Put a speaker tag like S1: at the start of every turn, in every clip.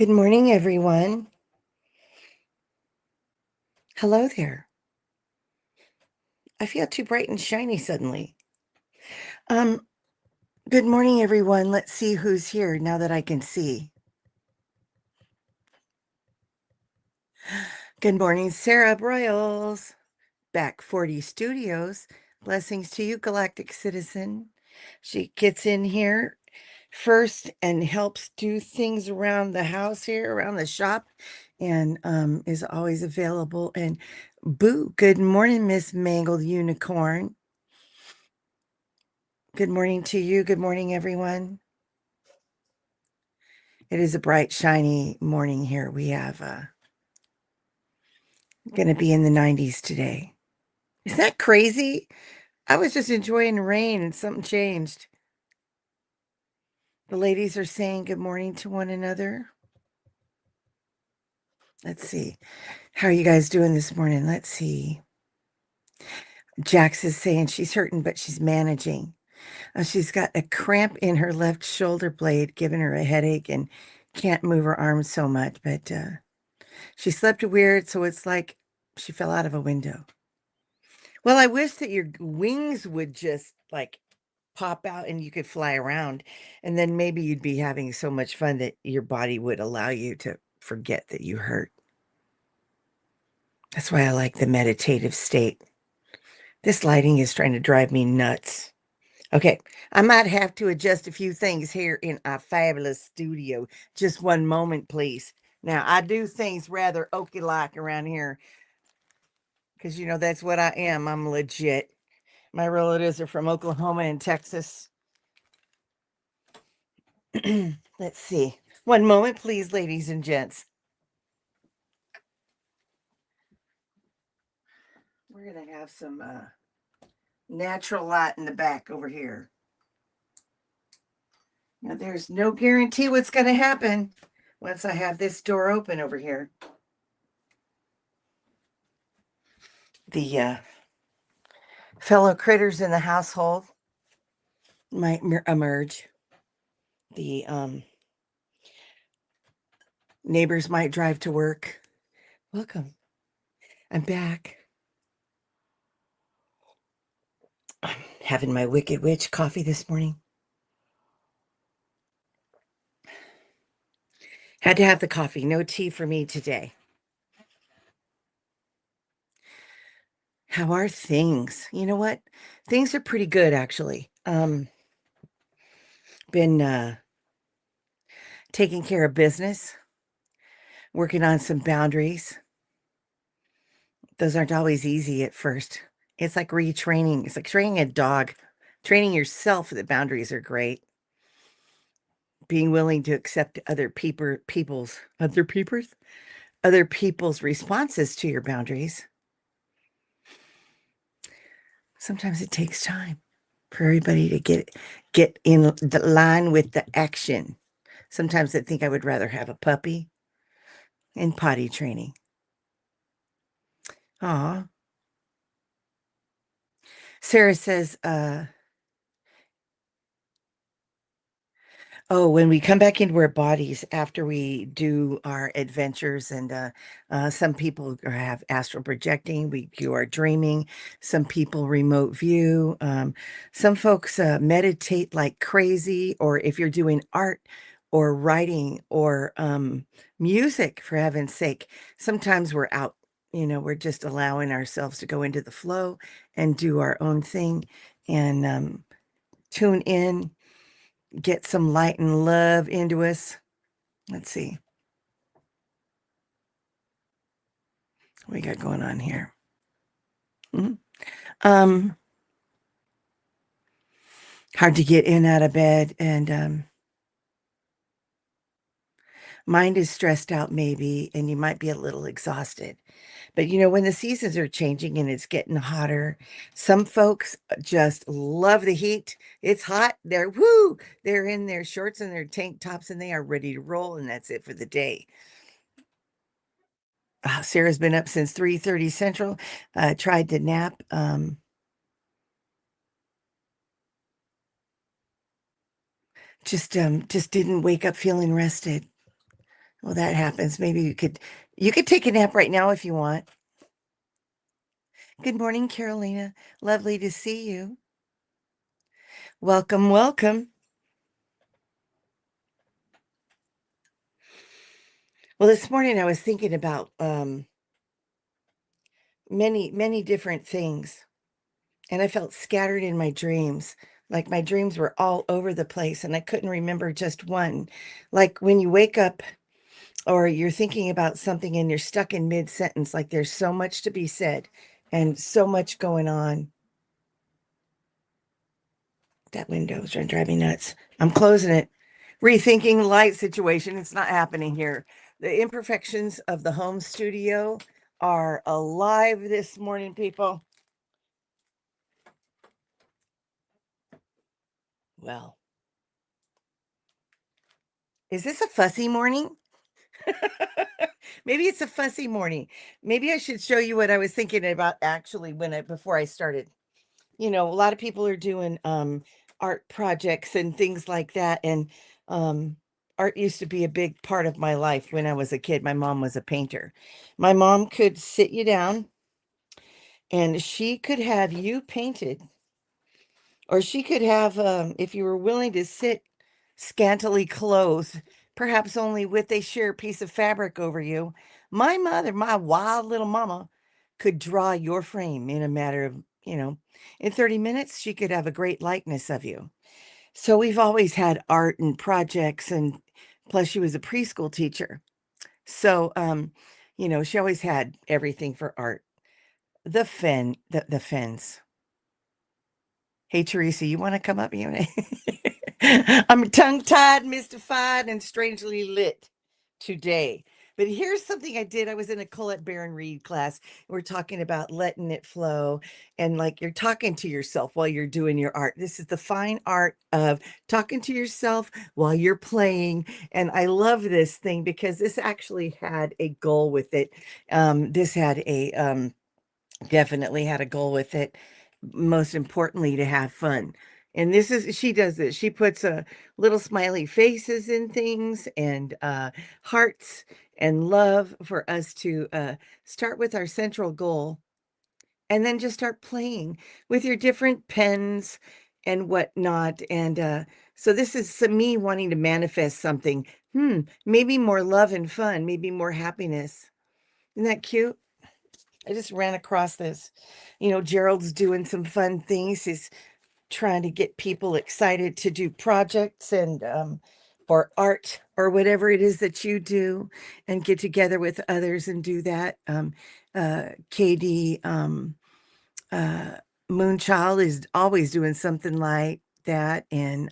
S1: Good morning, everyone. Hello there. I feel too bright and shiny suddenly. Um, Good morning, everyone. Let's see who's here now that I can see. Good morning, Sarah Broyles, back 40 Studios. Blessings to you, Galactic Citizen. She gets in here first and helps do things around the house here, around the shop, and is always available. And Boo, good morning, Miss Mangled Unicorn. Good morning to you. Good morning, everyone. It is a bright, shiny morning here. We have going to be in the 90s today. Isn't that crazy? I was just enjoying the rain and something changed. The ladies are saying good morning to one another. Let's see. How are you guys doing this morning? Let's see. Jax is saying she's hurting, but she's managing. She's got a cramp in her left shoulder blade, giving her a headache and can't move her arms so much, but she slept weird, so it's like she fell out of a window. Well, I wish that your wings would just like pop out and you could fly around, and then maybe you'd be having so much fun that your body would allow you to forget that you hurt. That's why I like the meditative state. This lighting is trying to drive me nuts. Okay, I might have to adjust a few things here in our fabulous studio. Just one moment, please. Now, I do things rather oaky-like around here because, that's what I am. I'm legit. My relatives are from Oklahoma and Texas. Let's see. One moment, please, ladies and gents. We're going to have some natural light in the back over here. Now, there's no guarantee what's going to happen once I have this door open over here. The fellow critters in the household might emerge. The neighbors might drive to work. Welcome. I'm back. I'm having my Wicked Witch coffee this morning. Had to have the coffee. No tea for me today. How are things? You know what? Things are pretty good, actually. Been taking care of business, working on some boundaries. Those aren't always easy at first. It's like retraining. It's like training a dog. Training yourself that boundaries are great. Being willing to accept other people's responses to your boundaries. Sometimes it takes time for everybody to get in the line with the action. Sometimes I think I would rather have a puppy and potty training. Aw. Sarah says, oh, when we come back into our bodies after we do our adventures, and some people have astral projecting, you are dreaming. Some people remote view. Some folks meditate like crazy, or if you're doing art or writing or music, for heaven's sake, sometimes we're out. We're just allowing ourselves to go into the flow and do our own thing and tune in, get some light and love into us. Let's see what we got going on here. Mhm. Hard to get in out of bed, and mind is stressed out maybe, and you might be a little exhausted. But when the seasons are changing and it's getting hotter, some folks just love the heat. It's hot. They're in their shorts and their tank tops and they are ready to roll, and that's it for the day. Sarah's been up since 3:30 Central. Tried to nap. Just didn't wake up feeling rested. Well, that happens. Maybe you could take a nap right now if you want. Good morning, Carolina. Lovely to see you. Welcome, welcome. Well, this morning I was thinking about many different things, and I felt scattered in my dreams. Like my dreams were all over the place and I couldn't remember just one. Like when you wake up or you're thinking about something and you're stuck in mid-sentence, like there's so much to be said and so much going on. That window's trying to drive me nuts. I'm closing it. Rethinking light situation. It's not happening here. The imperfections of the home studio are alive this morning, people. Well, is this a fussy morning? Maybe it's a fussy morning. Maybe I should show you what I was thinking about actually before I started. A lot of people are doing art projects and things like that. And art used to be a big part of my life when I was a kid. My mom was a painter. My mom could sit you down and she could have you painted, or she could have, if you were willing to sit scantily clothed, perhaps only with a sheer piece of fabric over you. My mother, my wild little mama, could draw your frame in a matter of, in 30 minutes, she could have a great likeness of you. So we've always had art and projects, and plus she was a preschool teacher. So, she always had everything for art. The fence. Hey, Teresa, you want to come up? I'm tongue-tied, mystified, and strangely lit today. But here's something I did. I was in a Colette Baron Reed class. We're talking about letting it flow, and like you're talking to yourself while you're doing your art. This is the fine art of talking to yourself while you're playing. And I love this thing because this actually had a goal with it. This had a definitely had a goal with it. Most importantly, to have fun. And she does this. She puts little smiley faces in things and hearts and love for us to start with our central goal and then just start playing with your different pens and whatnot. And so this is me wanting to manifest something. Maybe more love and fun, maybe more happiness. Isn't that cute? I just ran across this. Gerald's doing some fun things. He's trying to get people excited to do projects and or art or whatever it is that you do, and get together with others and do that. KD Moonchild is always doing something like that, and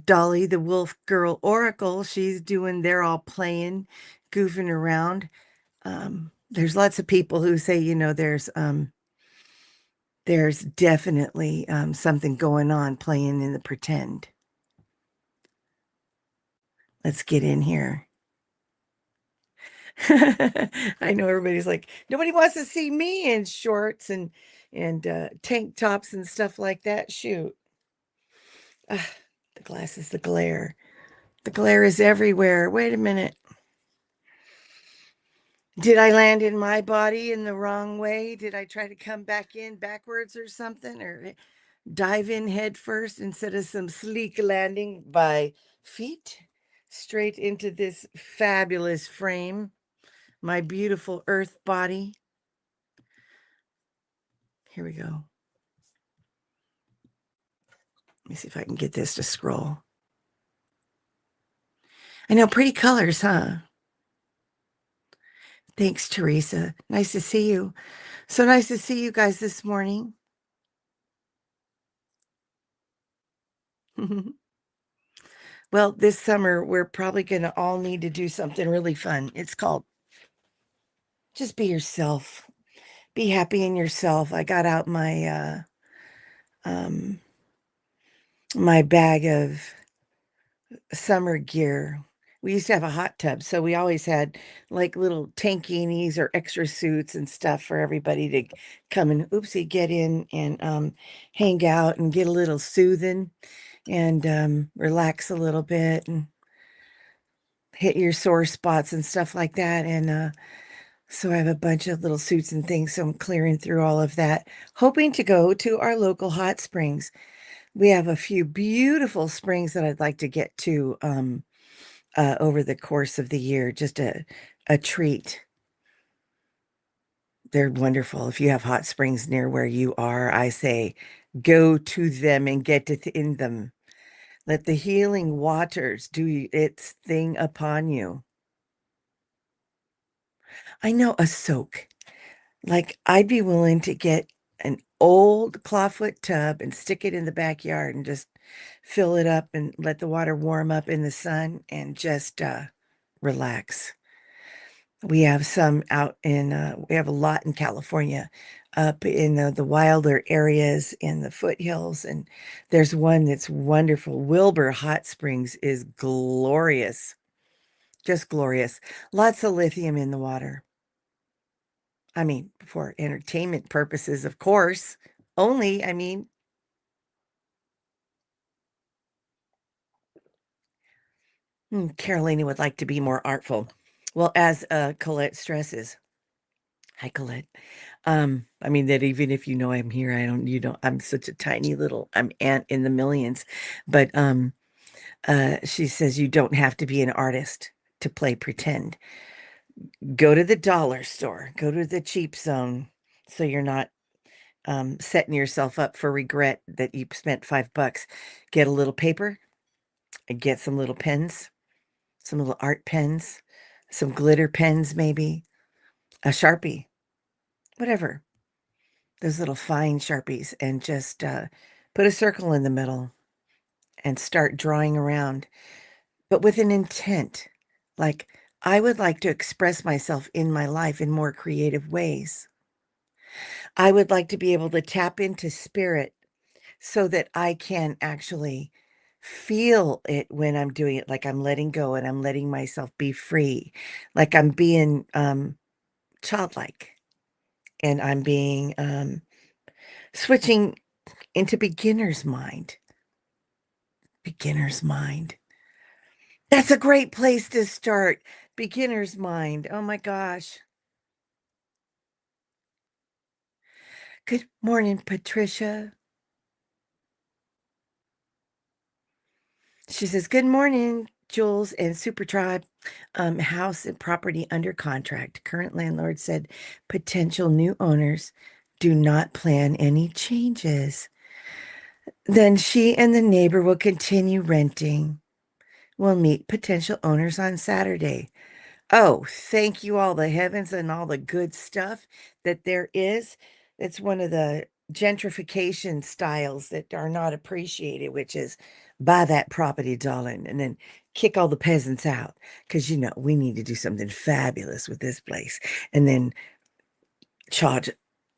S1: Dolly, the Wolf Girl Oracle, they're all playing, goofing around. There's lots of people who say, there's definitely something going on playing in the pretend. Let's get in here. I know everybody's like, nobody wants to see me in shorts and tank tops and stuff like that. Shoot. The glasses, the glare. The glare is everywhere. Wait a minute. Did I land in my body in the wrong way? Did I try to come back in backwards or something? Or dive in head first instead of some sleek landing by feet straight into this fabulous frame, my beautiful earth body? Here we go. Let me see if I can get this to scroll. I know, pretty colors, huh? Thanks, Teresa. Nice to see you. So nice to see you guys this morning. Well, this summer, we're probably going to all need to do something really fun. It's called Just Be Yourself. Be happy in yourself. I got out um, my bag of summer gear. We used to have a hot tub, so we always had like little tankinis or extra suits and stuff for everybody to come and get in and hang out and get a little soothing and relax a little bit. And hit your sore spots and stuff like that. And so I have a bunch of little suits and things. So I'm clearing through all of that, hoping to go to our local hot springs. We have a few beautiful springs that I'd like to get to over the course of the year. Just a treat. They're wonderful. If you have hot springs near where you are, I say go to them and get in them. Let the healing waters do its thing upon you. I know a soak. Like I'd be willing to get an old clawfoot tub and stick it in the backyard and just fill it up and let the water warm up in the sun and just relax. We have some out in we have a lot in California up in the wilder areas in the foothills, and there's one that's wonderful. Wilbur Hot Springs is glorious, just glorious. Lots of lithium in the water. I mean, for entertainment purposes, of course. Only, I mean, Carolina would like to be more artful. Well, as Colette stresses, hi Colette. I mean that even if you know I'm here, I don't, you don't, I'm such a tiny little, I'm ant in the millions. But she says you don't have to be an artist to play pretend. Go to the dollar store, go to the cheap zone, so you're not setting yourself up for regret that you spent $5. Get a little paper and get some little pens, some little art pens, some glitter pens, maybe a Sharpie, whatever. Those little fine Sharpies, and just put a circle in the middle and start drawing around, but with an intent. Like, I would like to express myself in my life in more creative ways. I would like to be able to tap into spirit so that I can actually feel it when I'm doing it, like I'm letting go and I'm letting myself be free, like I'm being childlike, and I'm being switching into beginner's mind. Beginner's mind. That's a great place to start. Beginner's mind. Oh my gosh. Good morning, Patricia. She says, "Good morning, Jules and Super Tribe. House and property under contract. Current landlord said potential new owners do not plan any changes. Then she and the neighbor will continue renting. We'll meet potential owners on Saturday. Oh, thank you, all the heavens and all the good stuff that there is. It's one of the gentrification styles that are not appreciated, which is buy that property, darling, and then kick all the peasants out. Because, we need to do something fabulous with this place and then charge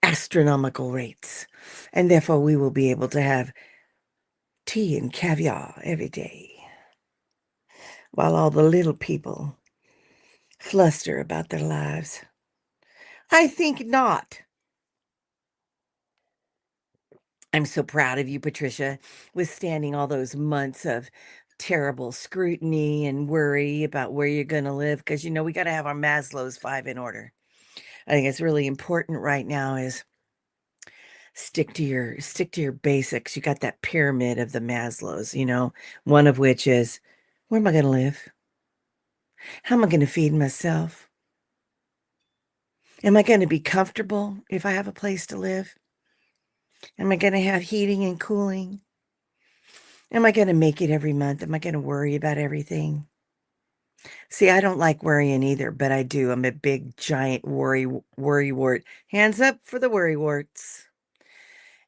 S1: astronomical rates. And therefore, we will be able to have tea and caviar every day while all the little people fluster about their lives. I think not. I'm so proud of you, Patricia, withstanding all those months of terrible scrutiny and worry about where you're going to live, because we got to have our Maslow's 5 in order. I think it's really important right now is stick to your basics. You got that pyramid of the Maslow's, one of which is, where am I going to live? How am I going to feed myself? Am I going to be comfortable if I have a place to live? Am I going to have heating and cooling? Am I going to make it every month? Am I going to worry about everything? See, I don't like worrying either, but I do. I'm a big, giant worry wart. Hands up for the worry warts.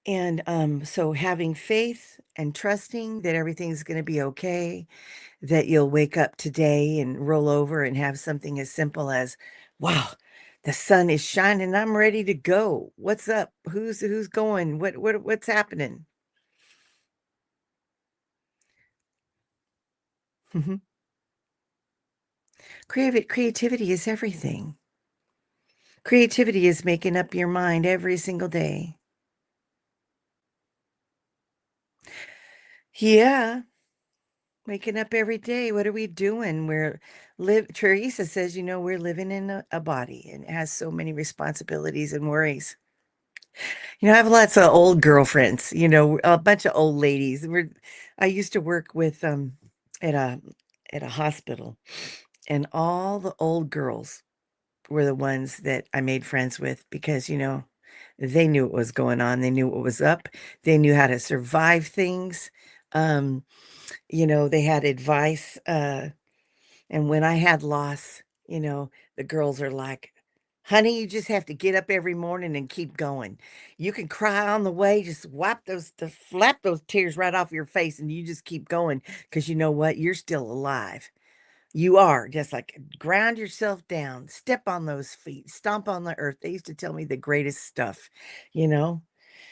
S1: And so having faith and trusting that everything's going to be okay, that you'll wake up today and roll over and have something as simple as, wow, the sun is shining. I'm ready to go. What's up? Who's going? What's happening? Creativity is everything. Creativity is making up your mind every single day. Yeah. Waking up every day. What are we doing? Teresa says, we're living in a body and it has so many responsibilities and worries. I have lots of old girlfriends, a bunch of old ladies. I used to work with at a hospital, and all the old girls were the ones that I made friends with because, they knew what was going on. They knew what was up. They knew how to survive things. Um, they had advice. And when I had loss, the girls are like, honey, you just have to get up every morning and keep going. You can cry on the way, just flap those tears right off your face, and you just keep going because you know what? You're still alive. You are just like ground yourself down, step on those feet, stomp on the earth. They used to tell me the greatest stuff, you know.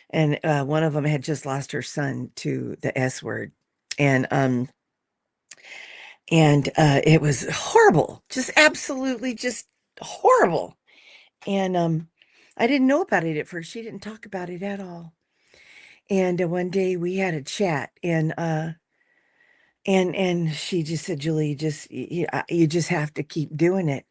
S1: And one of them had just lost her son to the S word, and it was horrible, just absolutely just horrible. And I didn't know about it at first. She didn't talk about it at all. And one day we had a chat, and she just said, Julie, you just have to keep doing it.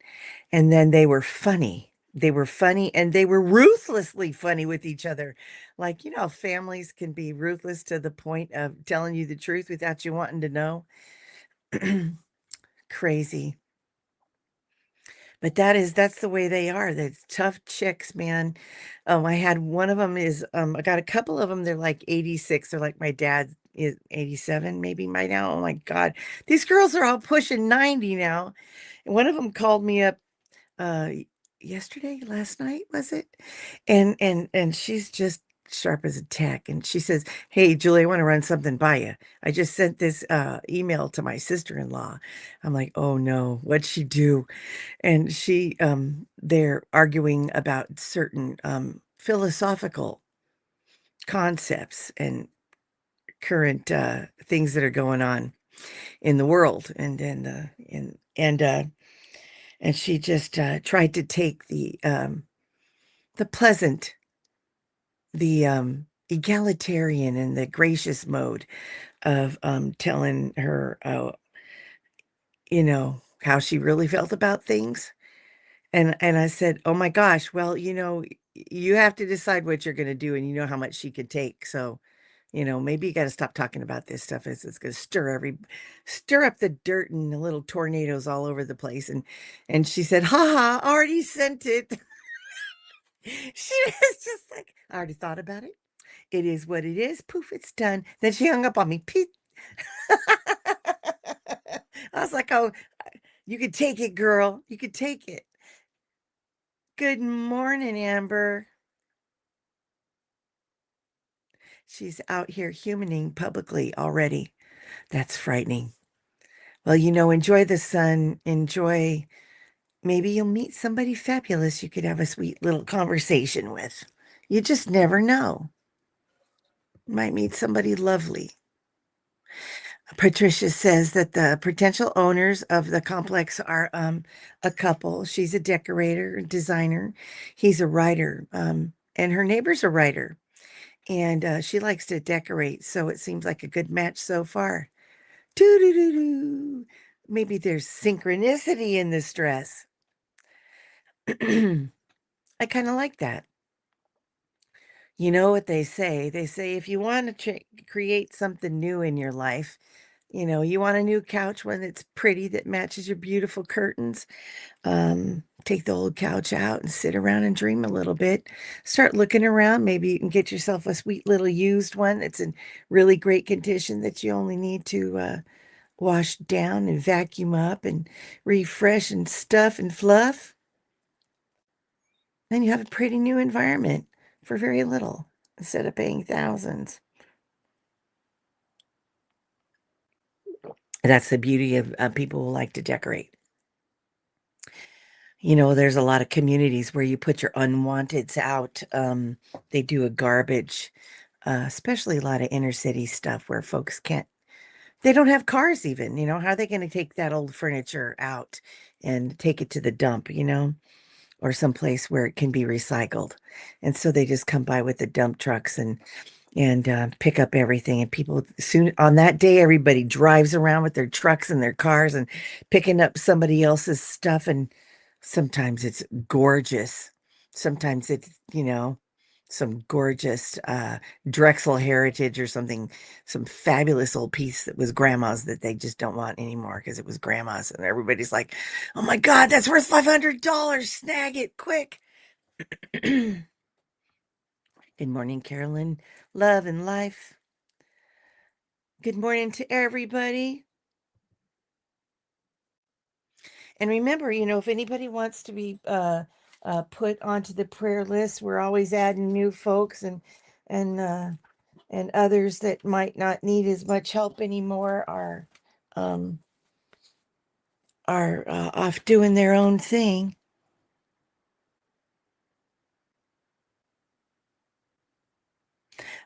S1: And then they were funny. They were funny, and they were ruthlessly funny with each other. Like, families can be ruthless to the point of telling you the truth without you wanting to know. Crazy. But that's the way they are. They're tough chicks, man. I had one of them I got a couple of them. They're like 86. They're like my dad is 87, maybe by now. Oh my God. These girls are all pushing 90 now. And one of them called me up uh yesterday, last night, was it? And she's just sharp as a tack. And she says, hey, Julie, I want to run something by you. I just sent this email to my sister-in-law. I'm like, oh no, what'd she do? And they're arguing about certain philosophical concepts and current things that are going on in the world. And she just tried to take the pleasant, the egalitarian and the gracious mode of telling her how she really felt about things. And I said, "Oh my gosh, well, you have to decide what you're gonna do, and you know how much she could take. So, maybe you gotta stop talking about this stuff. It's gonna stir up the dirt and the little tornadoes all over the place." And she said, "Ha ha, already sent it." She was just like, "I already thought about it. It is what it is. Poof, it's done." Then she hung up on me. Peep. I was like, "Oh, you could take it, girl. You could take it." Good morning, Amber. She's out here humaning publicly already. That's frightening. Well, enjoy the sun. Enjoy. Maybe you'll meet somebody fabulous you could have a sweet little conversation with. You just never know. Might meet somebody lovely. Patricia says that the potential owners of the complex are a couple. She's a decorator, designer. He's a writer, and her neighbor's a writer. And she likes to decorate, so it seems like a good match so far. Doo doo doo doo. Maybe there's synchronicity in this dress. I kind of like that. You know what they say? They say if you want to create something new in your life, you want a new couch, one that's pretty, that matches your beautiful curtains. Take the old couch out and sit around and dream a little bit. Start looking around. Maybe you can get yourself a sweet little used one that's in really great condition that you only need to wash down and vacuum up and refresh and stuff and fluff. Then you have a pretty new environment for very little instead of paying thousands. That's the beauty of people who like to decorate. There's a lot of communities where you put your unwanteds out. They do a garbage, especially a lot of inner city stuff where folks they don't have cars even. How are they going to take that old furniture out and take it to the dump, or someplace where it can be recycled? And so they just come by with the dump trucks, and and pick up everything. And people soon on that day, everybody drives around with their trucks and their cars and picking up somebody else's stuff. And sometimes it's gorgeous. Sometimes it's, some gorgeous Drexel heritage or something, some fabulous old piece that was grandma's that they just don't want anymore because it was grandma's. And everybody's like, oh my God, that's worth $500. Snag it quick. Good morning, Carolyn. Love and life. Good morning to everybody. And remember, if anybody wants to be put onto the prayer list, we're always adding new folks and and others that might not need as much help anymore um, are off doing their own thing.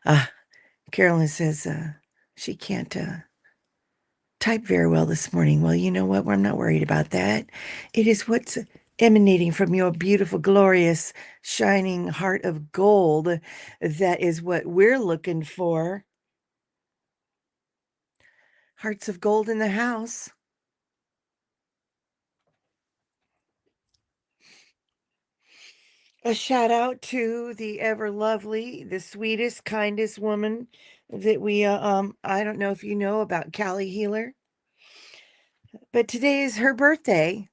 S1: Uh, Carolyn says she can't type very well this morning. Well, you know what? I'm not worried about that. It is what's emanating from your beautiful, glorious, shining heart of gold. That is what we're looking for. Hearts of gold in the house. A shout out to the ever lovely, the sweetest, kindest woman that I don't know if you know about Callie Healer, but today is her birthday.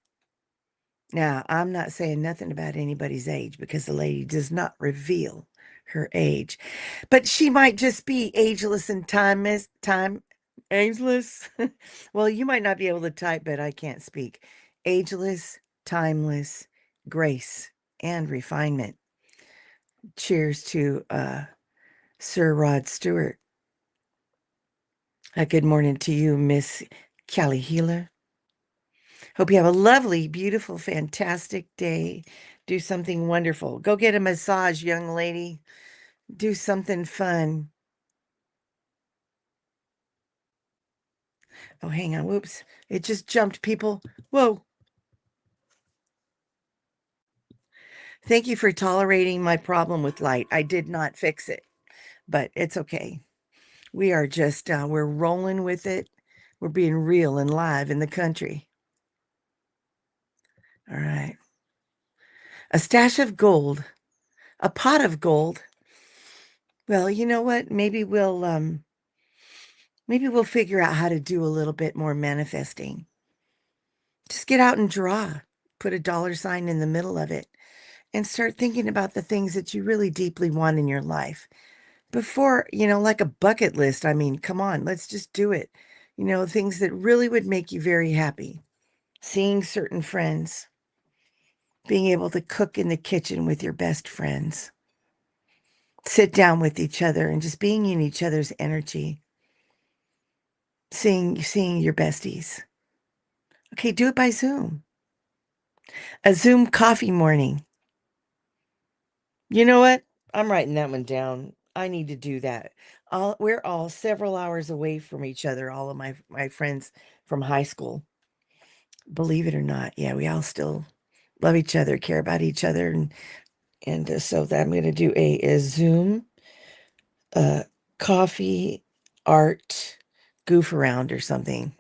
S1: Now, I'm not saying nothing about anybody's age because the lady does not reveal her age, but she might just be ageless and ageless. Well, you might not be able to type, but I can't speak. Ageless, timeless, grace, and refinement. Cheers to Sir Rod Stewart. Good morning to you, Miss Callie Healer. Hope you have a lovely, beautiful, fantastic day. Do something wonderful. Go get a massage, young lady. Do something fun. Oh, hang on. Whoops. It just jumped, people. Whoa. Thank you for tolerating my problem with light. I did not fix it, but it's okay. We are just, we're rolling with it. We're being real and live in the country. All right. A stash of gold, a pot of gold. Well, you know what? Maybe we'll figure out how to do a little bit more manifesting. Just get out and draw. Put a dollar sign in the middle of it and start thinking about the things that you really deeply want in your life. Before, like a bucket list. I mean, come on, let's just do it. Things that really would make you very happy. Seeing certain friends, being able to cook in the kitchen with your best friends, sit down with each other and just being in each other's energy, seeing your besties. Okay, do it by Zoom. A Zoom coffee morning. You know what? I'm writing that one down. I need to do that. We're all several hours away from each other, all of my friends from high school. Believe it or not, yeah, we all still love each other, care about each other, and so that I'm going to do a Zoom uh, coffee art goof around or something.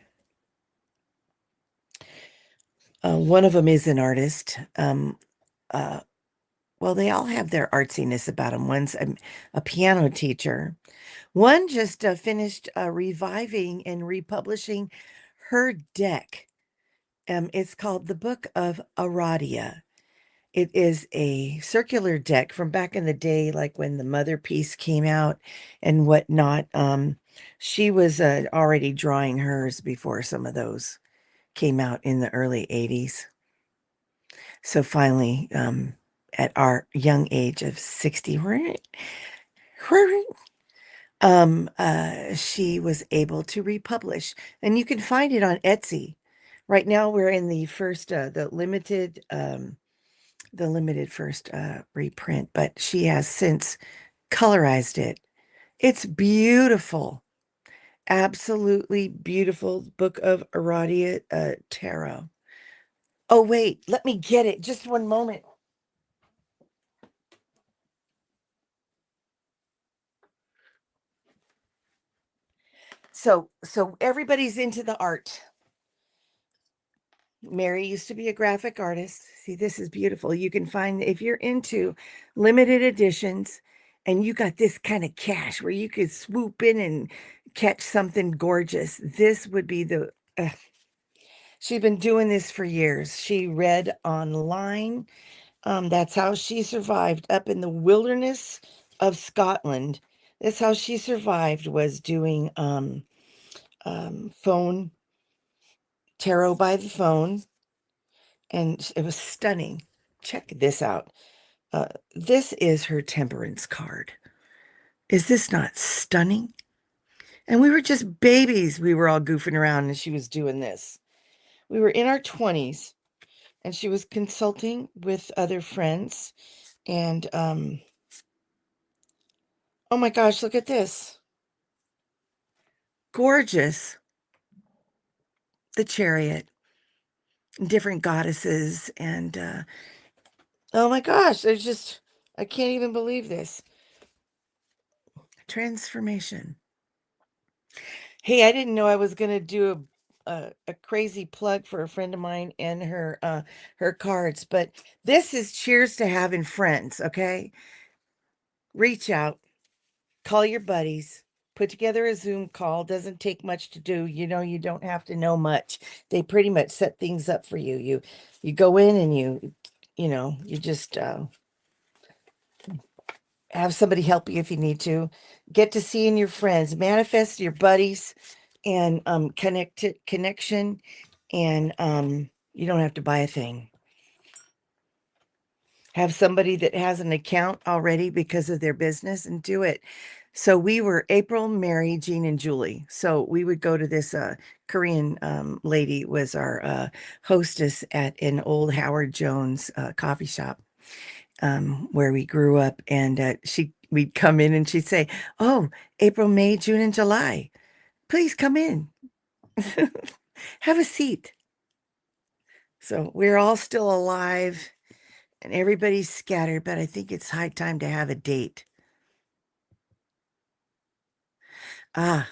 S1: One of them is an artist. Uh, well, they all have their artsiness about them. One's a piano teacher. One just finished reviving and republishing her deck. It's called the Book of Aradia. It is a circular deck from back in the day, like when the Mother piece came out and whatnot. She was already drawing hers before some of those came out in the early 80s. So finally, at our young age of 60, she was able to republish, and you can find it on Etsy. Right now, we're in the first, the limited first reprint, but she has since colorized it. It's beautiful, absolutely beautiful. Book of Aradia Tarot. Oh, wait, let me get it. Just one moment. So everybody's into the art. Mary used to be a graphic artist. See, this is beautiful. You can find if you're into limited editions and you got this kind of cash where you could swoop in and catch something gorgeous. This would be the she's been doing this for years. She read online. That's how she survived up in the wilderness of Scotland. That's how she survived was doing phone tarot by the phone, and it was stunning. Check this out. This is her temperance card. Is this not stunning? And we were just babies. We were all goofing around and she was doing this. We were in our 20s and she was consulting with other friends. And oh my gosh, look at this. Gorgeous. The chariot, different goddesses. And oh my gosh, I can't even believe this. Transformation. Hey, I didn't know I was going to do a crazy plug for a friend of mine and her cards, but this is cheers to having friends, okay? Reach out, call your buddies, put together a Zoom call. Doesn't take much to do. You don't have to know much. They pretty much set things up for you. You go in and you just have somebody help you if you need to. Get to seeing your friends, manifest your buddies, and connection, and you don't have to buy a thing. Have somebody that has an account already because of their business and do it. So we were April, Mary, Jean, and Julie. So we would go to this Korean lady was our hostess at an old Howard Jones coffee shop where we grew up. And we'd come in and she'd say, "Oh, April, May, June, and July. Please come in. Have a seat." So we're all still alive and everybody's scattered, but I think it's high time to have a date. Ah,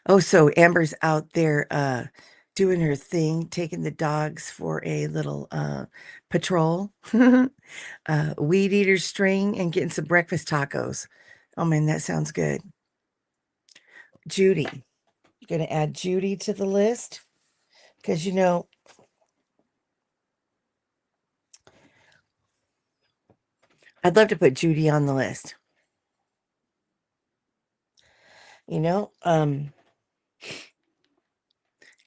S1: oh, so Amber's out there doing her thing, taking the dogs for a little patrol, weed eater string, and getting some breakfast tacos. Oh man, that sounds good. Judy, going to add Judy to the list because I'd love to put Judy on the list. You know,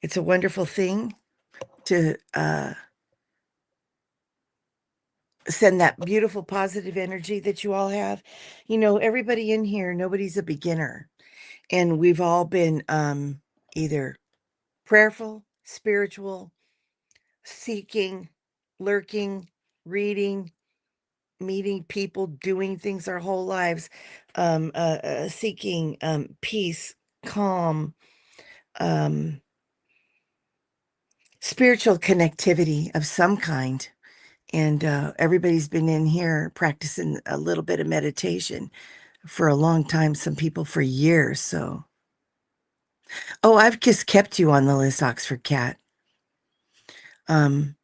S1: it's a wonderful thing to send that beautiful positive energy that you all have. Everybody in here, nobody's a beginner. And we've all been either prayerful, spiritual, seeking, lurking, reading, meeting people, doing things our whole lives, seeking peace, calm, um, spiritual connectivity of some kind. And everybody's been in here practicing a little bit of meditation for a long time, some people for years. So, oh, I've just kept you on the list, Oxford Cat. Um,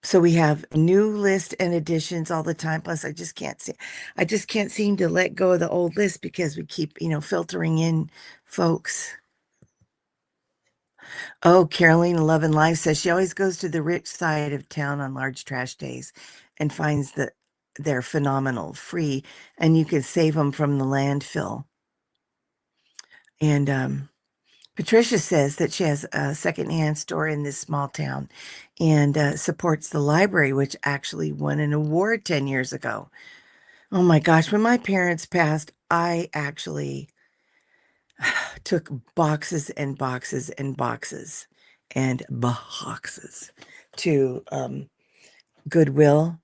S1: so we have new list and additions all the time. Plus, I just can't seem to let go of the old list because we keep, filtering in folks. Oh, Caroline Love and Life says she always goes to the rich side of town on large trash days and finds that they're phenomenal, free, and you can save them from the landfill. And Patricia says that she has a secondhand store in this small town and supports the library, which actually won an award 10 years ago. Oh my gosh, when my parents passed, I actually took boxes and boxes and boxes and boxes to Goodwill.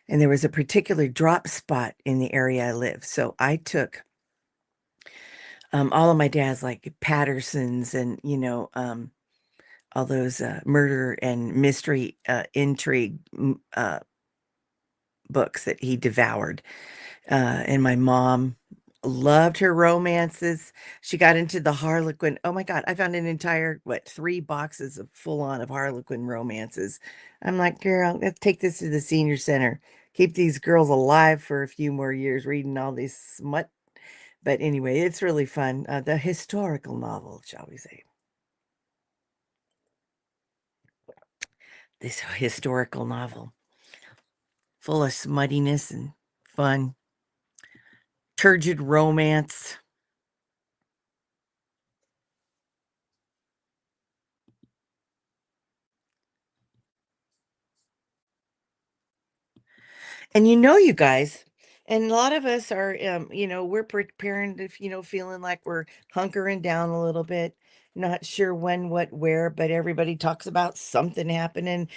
S1: And there was a particular drop spot in the area I live. So I took all of my dad's like Patterson's and, all those murder and mystery intrigue books that he devoured. And my mom Loved her romances. She got into the Harlequin. Oh my God, I found an entire, what, 3 boxes of full on of Harlequin romances. I'm like, girl, let's take this to the senior center. Keep these girls alive for a few more years reading all this smut. But anyway, it's really fun. The historical novel, shall we say. This historical novel, full of smuttiness and fun, turgid romance. And you guys, and a lot of us are, we're preparing to, feeling like we're hunkering down a little bit, not sure when, what, where, but everybody talks about something happening.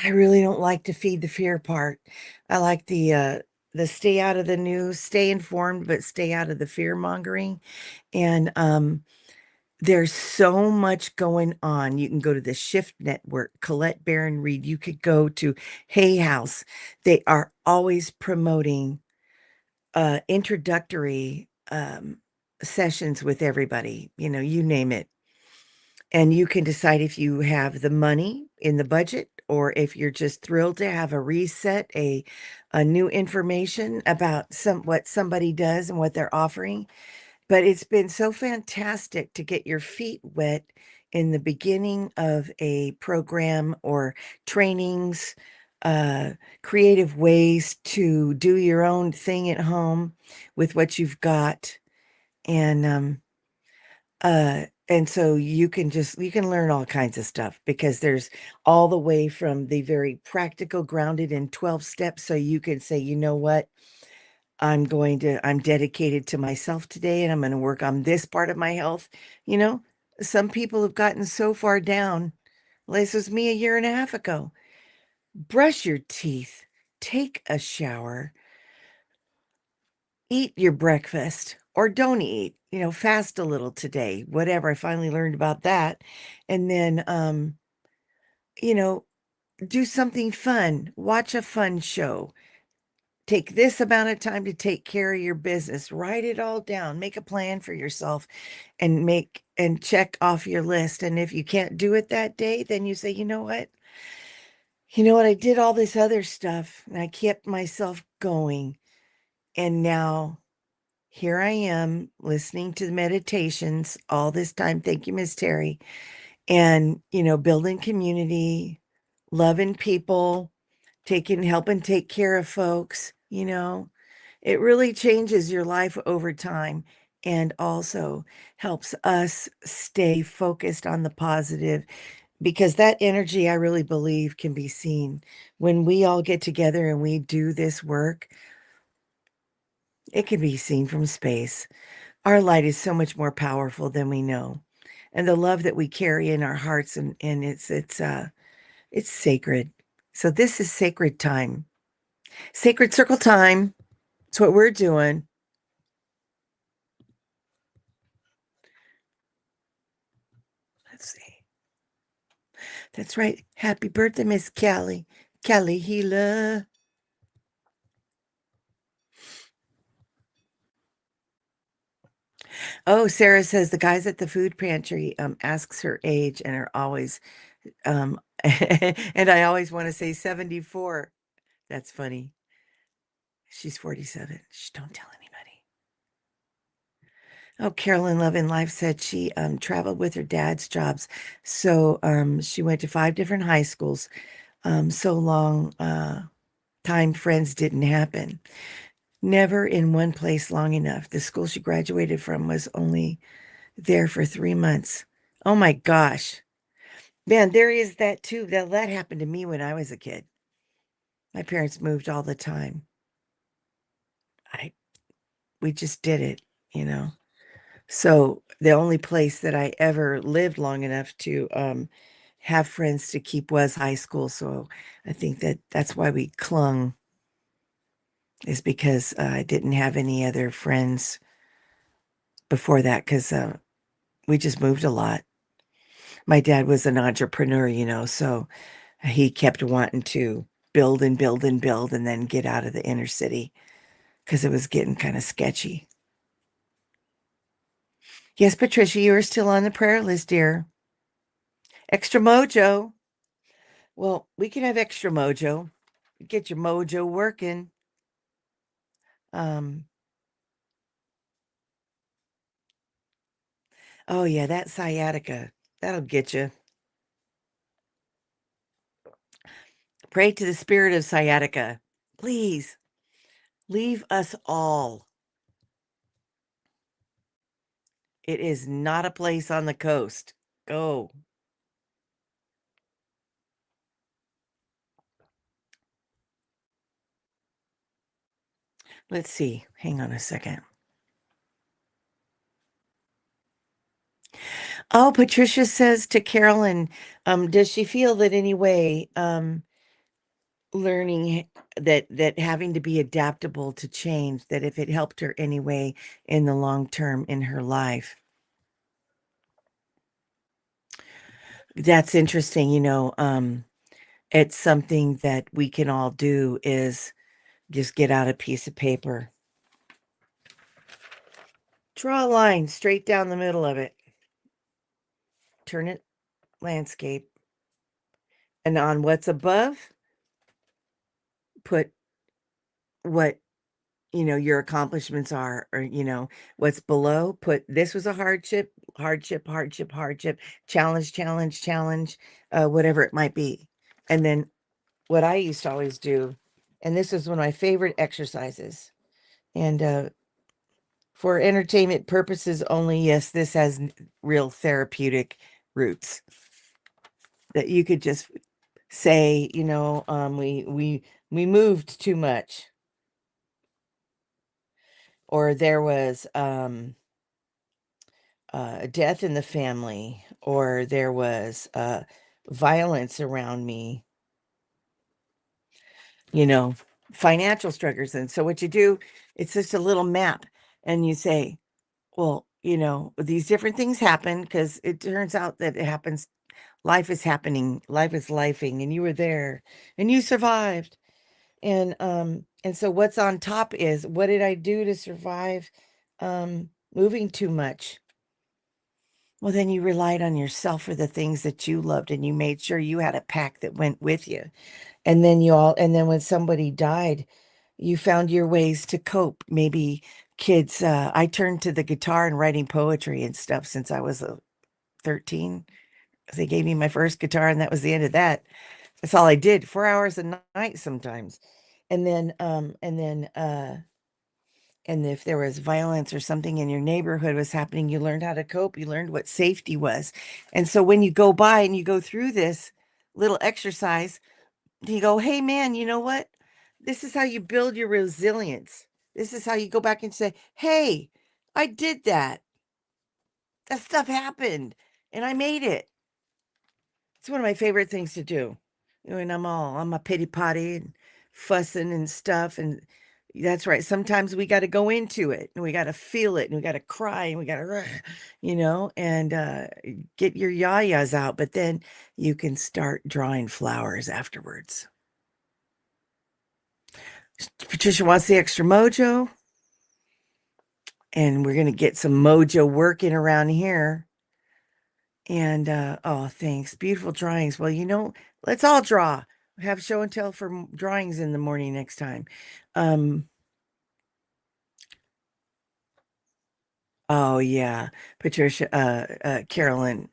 S1: I really don't like to feed the fear part. I like the stay out of the news, stay informed, but stay out of the fear mongering. And there's so much going on. You can go to the Shift Network, Colette Baron Reed. You could go to Hay House. They are always promoting introductory sessions with everybody, you name it. And you can decide if you have the money in the budget or if you're just thrilled to have a reset, a new information about what somebody does and what they're offering. But it's been so fantastic to get your feet wet in the beginning of a program or trainings, uh, creative ways to do your own thing at home with what you've got. And so you can learn all kinds of stuff because there's all the way from the very practical, grounded in 12 steps. So you can say, you know what? I'm dedicated to myself today and I'm going to work on this part of my health. You know, some people have gotten so far down. This was me a year and a half ago. Brush your teeth, take a shower, eat your breakfast or don't eat, fast a little today, whatever. I finally learned about that. And then, you know, do something fun, watch a fun show. Take this amount of time to take care of your business. Write it all down. Make a plan for yourself and check off your list. And if you can't do it that day, then you say, you know what? You know what? I did all this other stuff and I kept myself going. And now here I am listening to the meditations all this time. Thank you, Miss Teri. And, building community, loving people, helping take care of folks. It really changes your life over time and also helps us stay focused on the positive because that energy, I really believe, can be seen. When we all get together and we do this work, it can be seen from space. Our light is so much more powerful than we know. And the love that we carry in our hearts and it's sacred. So this is sacred time. Sacred circle time. It's what we're doing. Let's see. That's right. Happy birthday, Miss Callie. Callie Healer. Oh, Sarah says the guys at the food pantry asks her age and are always and I always want to say 74. That's funny. She's 47. Shh, don't tell anybody. Oh, Carolyn Love in Life said she traveled with her dad's jobs. So she went to 5 different high schools. So long time friends didn't happen. Never in one place long enough. The school she graduated from was only there for 3 months. Oh my gosh. Man, there is that too. That happened to me when I was a kid. My parents moved all the time. I we just did it. So the only place that I ever lived long enough to have friends to keep was high school. So I think that's why we clung is because I didn't have any other friends before that because we just moved a lot. My dad was an entrepreneur, so he kept wanting to build and build and build and then get out of the inner city because it was getting kind of sketchy. Yes, Patricia, you are still on the prayer list, dear. Extra mojo. Well, we can have extra mojo. Get your mojo working. Um, oh yeah, that sciatica. That'll get you. Pray to the spirit of sciatica. Please leave us all. It is not a place on the coast. Go. Let's see. Hang on a second. Oh, Patricia says to Carolyn, does she feel that anyway, learning that having to be adaptable to change, that if it helped her anyway in the long term in her life? That's interesting. It's something that we can all do is just get out a piece of paper, draw a line straight down the middle of it, turn it landscape, and on what's above, put what your accomplishments are, or what's below, put this was a hardship, hardship, challenge, challenge, challenge, whatever it might be. And then what I used to always do, and this is one of my favorite exercises, and for entertainment purposes only, yes, this has real therapeutic roots, that you could just say, we moved too much, or there was death in the family, or there was violence around me, you know, financial struggles. And so what you do, it's just a little map, and you say, well, these different things happen because it turns out that it happens. Life is happening, life is lifing, and you were there and you survived. And so what's on top is, what did I do to survive moving too much? Well, then you relied on yourself for the things that you loved, and you made sure you had a pack that went with you. And then when somebody died, you found your ways to cope. Maybe kids, I turned to the guitar and writing poetry and stuff since I was 13. They gave me my first guitar, and that was the end of that. That's all I did, 4 hours a night sometimes. And if there was violence or something in your neighborhood was happening, you learned how to cope. You learned what safety was. And so when you go by and you go through this little exercise, you go, hey, man, you know what? This is how you build your resilience. This is how you go back and say, hey, I did that. That stuff happened and I made it. It's one of my favorite things to do. And I'm a pity potty and fussing and stuff. And that's right. Sometimes we got to go into it, and we got to feel it, and we got to cry, and we got to, and get your yayas out. But then you can start drawing flowers afterwards. Patricia wants the extra mojo, and we're going to get some mojo working around here. And oh, thanks. Beautiful drawings. Well, let's all draw. Have show and tell for drawings in the morning next time. Um, oh yeah, Patricia, Carolyn,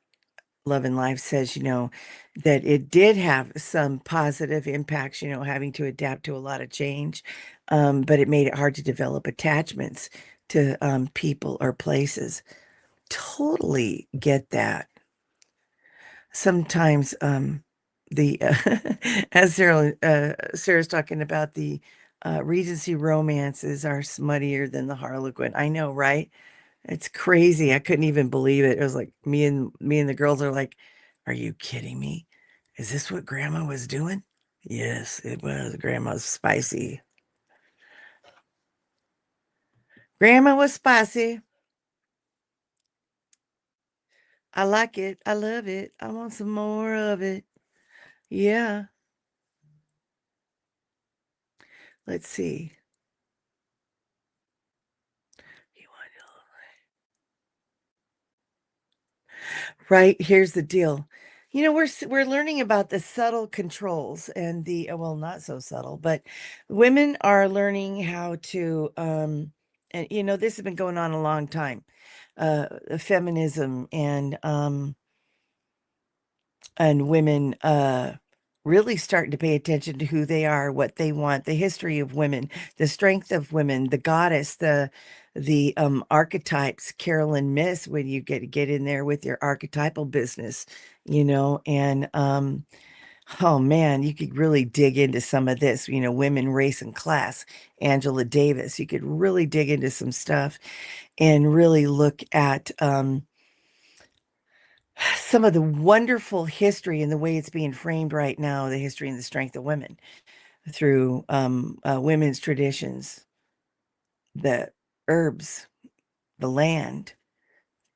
S1: Love and Life says, that it did have some positive impacts, having to adapt to a lot of change, but it made it hard to develop attachments to people or places. Totally get that. Sometimes the as Sarah's talking about, the Regency romances are smuttier than the Harlequin. I know, right? It's crazy. I couldn't even believe it. It was like me and the girls are like, "Are you kidding me? Is this what Grandma was doing?" Yes, it was. Grandma's spicy. Grandma was spicy. I like it. I love it. I want some more of it. Yeah. Let's see. You want Right, here's the deal. We're learning about the subtle controls and the well, not so subtle, but women are learning how to and this has been going on a long time. Feminism and women really starting to pay attention to who they are, what they want, the history of women, the strength of women, the goddess, the archetypes. Carolyn Miss, when you get in there with your archetypal business, and oh man, you could really dig into some of this, women, race, and class. Angela Davis, you could really dig into some stuff and really look at some of the wonderful history and the way it's being framed right now, the history and the strength of women through women's traditions, the herbs, the land,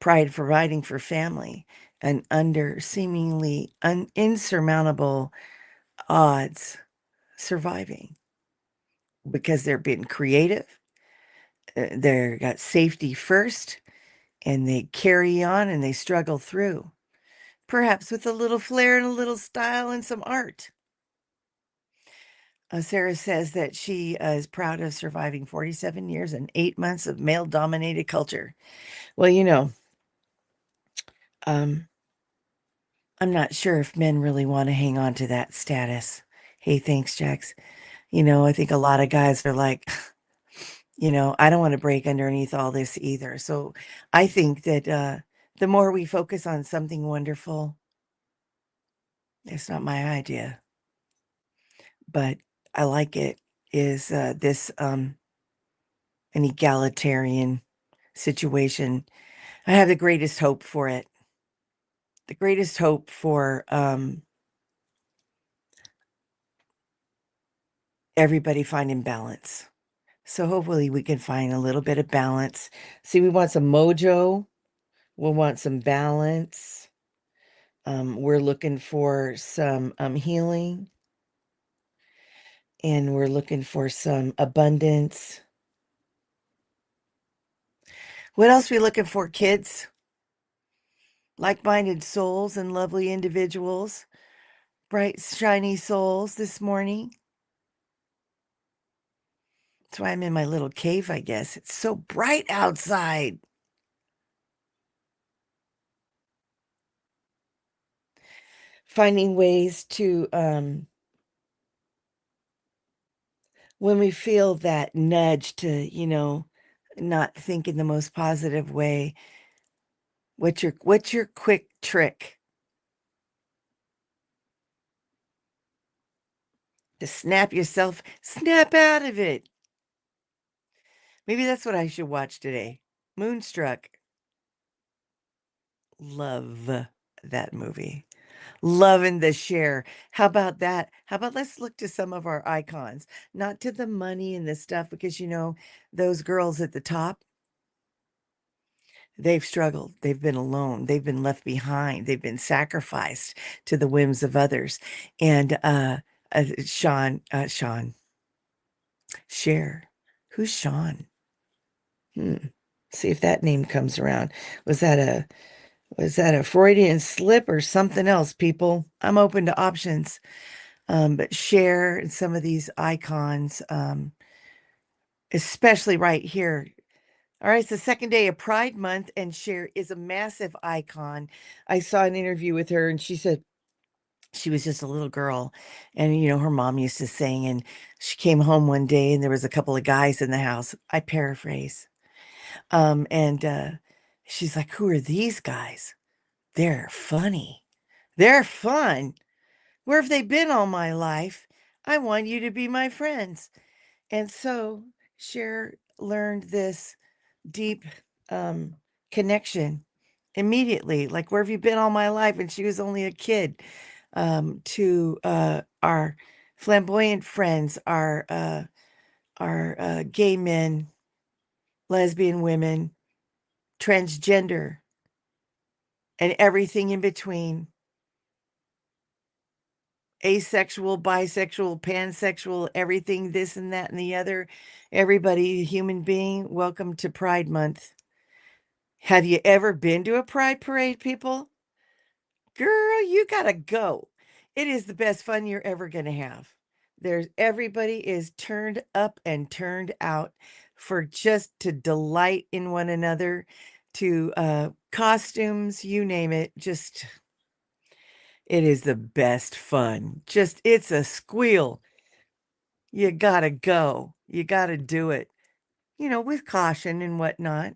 S1: pride providing for family, and under seemingly insurmountable odds surviving because they're being creative, they're got safety first, and they carry on and they struggle through, perhaps with a little flair and a little style and some art. Sarah says that she is proud of surviving 47 years and 8 months of male dominated culture. Well, um, I'm not sure if men really want to hang on to that status. Hey, thanks, Jax. I think a lot of guys are like, I don't want to break underneath all this either. So I think that the more we focus on something wonderful, it's not my idea, but I like it, is this an egalitarian situation. I have the greatest hope for it. The greatest hope for everybody finding balance. So hopefully we can find a little bit of balance. See, we want some mojo. We want some balance. We're looking for some healing, and we're looking for some abundance. What else are we looking for, kids? Like-minded souls and lovely individuals, bright, shiny souls this morning. That's why I'm in my little cave, I guess. It's so bright outside. Finding ways to, when we feel that nudge to, not think in the most positive way, what's your quick trick to snap out of it? Maybe that's what I should watch today. Moonstruck. Love that movie. Loving the share. How about that? How about let's look to some of our icons, not to the money and the stuff, because those girls at the top, they've struggled, they've been alone, they've been left behind, they've been sacrificed to the whims of others. And Sean, Cher. Who's Sean? See if that name comes around. Was that a Freudian slip or something else, people? I'm open to options. But Cher and some of these icons, especially right here. All right, it's the second day of Pride Month, and Cher is a massive icon. I saw an interview with her, and she said she was just a little girl, and her mom used to sing, and she came home one day, and there was a couple of guys in the house. I paraphrase. And she's like, "Who are these guys? They're funny. They're fun. Where have they been all my life? I want you to be my friends." And so Cher learned this deep connection immediately. Like, where have you been all my life? And she was only a kid, to our flamboyant friends, our gay men, lesbian women, transgender, and everything in between. Asexual, bisexual, pansexual, everything, this and that and the other. Everybody, human being, welcome to Pride Month. Have you ever been to a pride parade, people? Girl, you gotta go. It is the best fun you're ever gonna have. There's everybody is turned up and turned out for just to delight in one another, to costumes, you name it. Just it is the best fun. Just it's a squeal. You gotta go. You gotta do it. With caution and whatnot.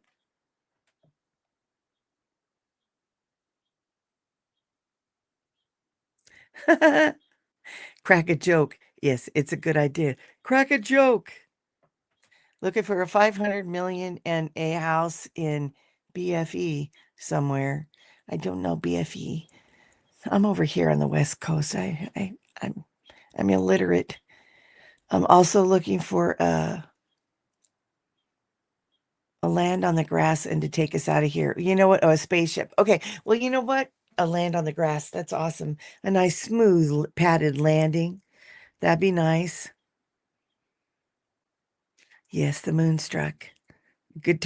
S1: Crack a joke. Yes, it's a good idea. Crack a joke. Looking for a 500 million and a house in BFE somewhere. I don't know BFE. I'm over here on the West Coast. I'm illiterate. I'm also looking for a land on the grass and to take us out of here. You know what? Oh, a spaceship. Okay. Well, you know what? A land on the grass. That's awesome. A nice smooth padded landing. That'd be nice. Yes, the moon struck. Good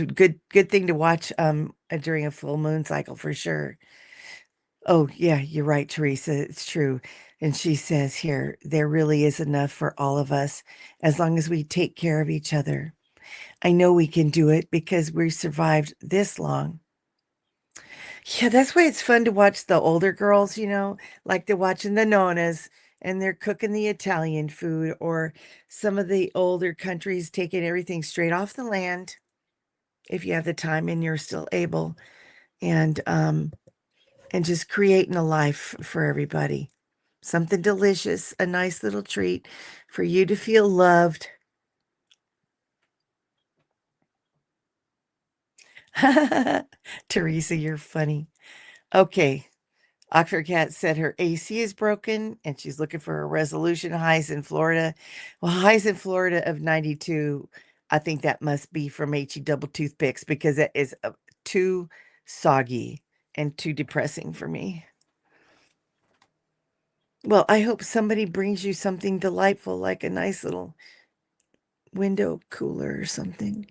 S1: thing to watch during a full moon cycle for sure. Oh, yeah, you're right, Teresa. It's true. And she says here, there really is enough for all of us as long as we take care of each other. I know we can do it because we survived this long. Yeah, that's why it's fun to watch the older girls, like they're watching the Nonas and they're cooking the Italian food, or some of the older countries taking everything straight off the land if you have the time and you're still able, and just creating a life for everybody. Something delicious, a nice little treat for you to feel loved. Teresa, you're funny. Okay. Oxford Cat said her AC is broken and she's looking for a resolution. Highs in Florida. Well, highs in Florida of 92. I think that must be from HE double toothpicks because it is too soggy and too depressing for me. Well, I hope somebody brings you something delightful like a nice little window cooler or something.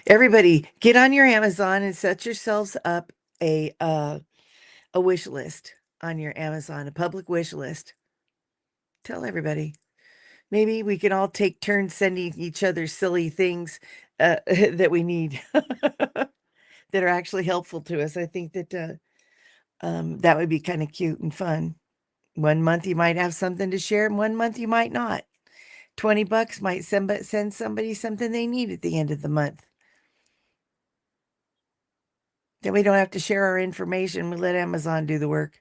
S1: Everybody, get on your Amazon and set yourselves up a wish list on your Amazon, a public wish list. Tell everybody. Maybe we can all take turns sending each other silly things that we need that are actually helpful to us. I think that that would be kind of cute and fun. One month you might have something to share, and one month you might not. $20 might send somebody something they need at the end of the month. Then we don't have to share our information. We let Amazon do the work.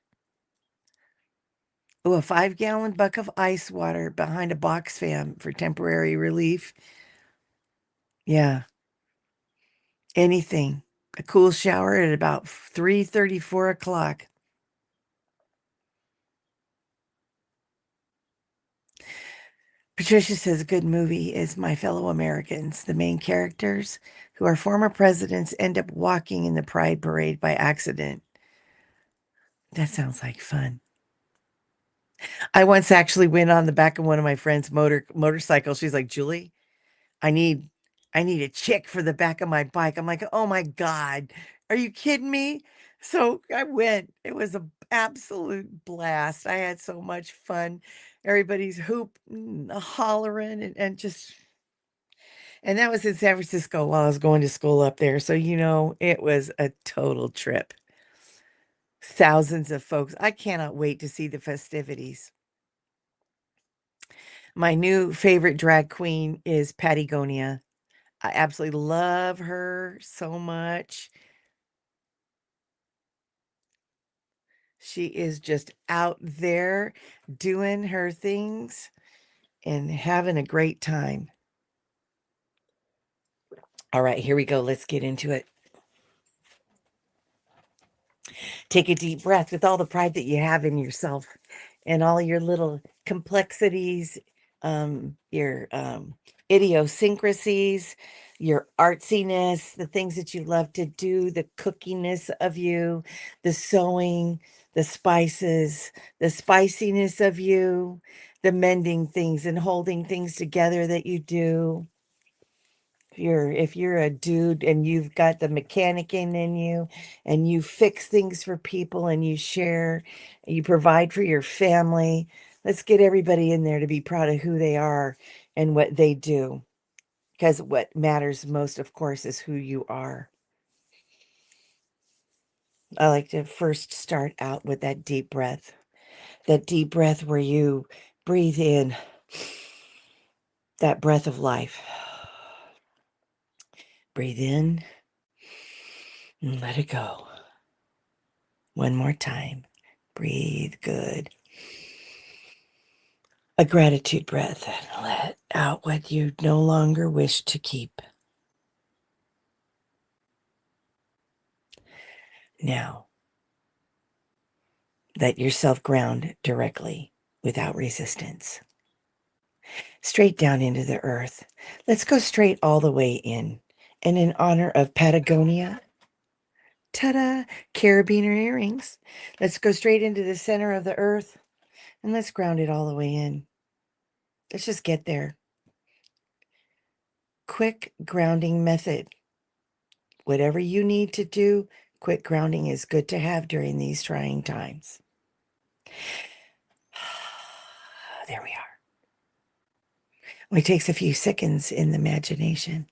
S1: Oh, a 5-gallon bucket of ice water behind a box fan for temporary relief. Yeah, anything. A cool shower at about 3:30, 4 o'clock. Patricia says a good movie is My Fellow Americans. The main characters, who are former presidents, end up walking in the Pride Parade by accident. That sounds like fun. I once actually went on the back of one of my friend's motorcycles. She's like, Julie, I need I need a chick for the back of my bike. I'm like, oh my God, are you kidding me? So I went. It was an absolute blast. I had so much fun. Everybody's hooping, hollering, and that was in San Francisco while I was going to school up there. So it was a total trip. Thousands of folks. I cannot wait to see the festivities. My new favorite drag queen is Patagonia. I absolutely love her so much. She is just out there doing her things and having a great time. All right, here we go. Let's get into it. Take a deep breath with all the pride that you have in yourself and all your little complexities, your idiosyncrasies, your artsiness, the things that you love to do, the cookiness of you, the sewing, the spices, the spiciness of you, the mending things and holding things together that you do. if you're a dude and you've got the mechanic in you and you fix things for people and you share, you provide for your family, let's get everybody in there to be proud of who they are and what they do. Because what matters most, of course, is who you are. I like to first start out with that deep breath. That deep breath where you breathe in that breath of life. Breathe in and let it go. One more time. Breathe good. A gratitude breath and let out what you no longer wish to keep. Now, let yourself ground directly without resistance. Straight down into the earth. Let's go straight all the way in. And in honor of Patagonia, ta-da, carabiner earrings, let's go straight into the center of the earth and let's ground it all the way in. Let's just get there. Quick grounding method. Whatever you need to do, quick grounding is good to have during these trying times. There we are. It takes a few seconds in the imagination.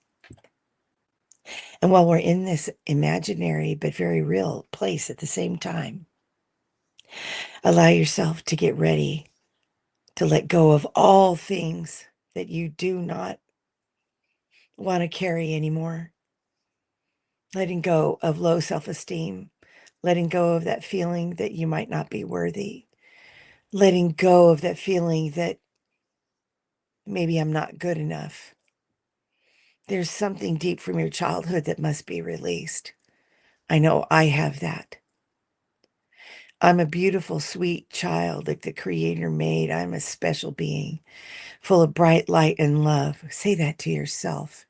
S1: And while we're in this imaginary but very real place at the same time, allow yourself to get ready to let go of all things that you do not want to carry anymore. Letting go of low self-esteem, letting go of that feeling that you might not be worthy, letting go of that feeling that maybe I'm not good enough. There's something deep from your childhood that must be released. I know I have that. I'm a beautiful, sweet child like the Creator made. I'm a special being full of bright light and love. Say that to yourself.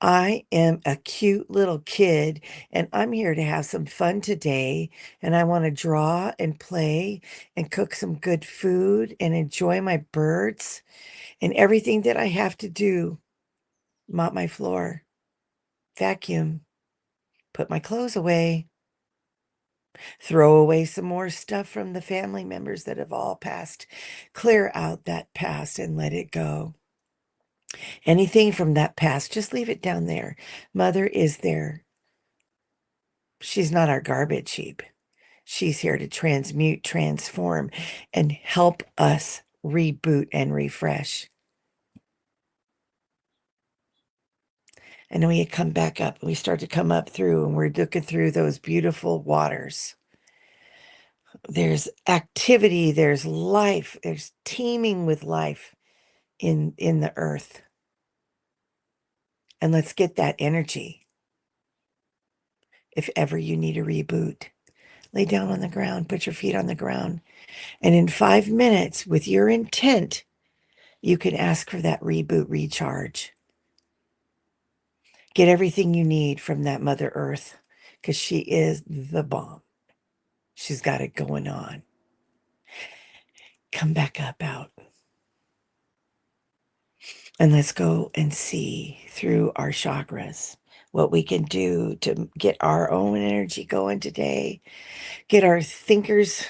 S1: I am a cute little kid and I'm here to have some fun today. And I want to draw and play and cook some good food and enjoy my birds and everything that I have to do. Mop my floor, vacuum, put my clothes away, throw away some more stuff from the family members that have all passed. Clear out that past and let it go. Anything from that past, just leave it down there. Mother is there. She's not our garbage heap. She's here to transmute, transform, and help us reboot and refresh. And then we come back up and we start to come up through and we're looking through those beautiful waters. There's activity, there's life, there's teeming with life in the earth. And let's get that energy. If ever you need a reboot, lay down on the ground, put your feet on the ground. And in 5 minutes, with your intent, you can ask for that reboot recharge. Get everything you need from that Mother Earth because she is the bomb. She's got it going on. Come back up out. And let's go and see through our chakras what we can do to get our own energy going today, get our thinkers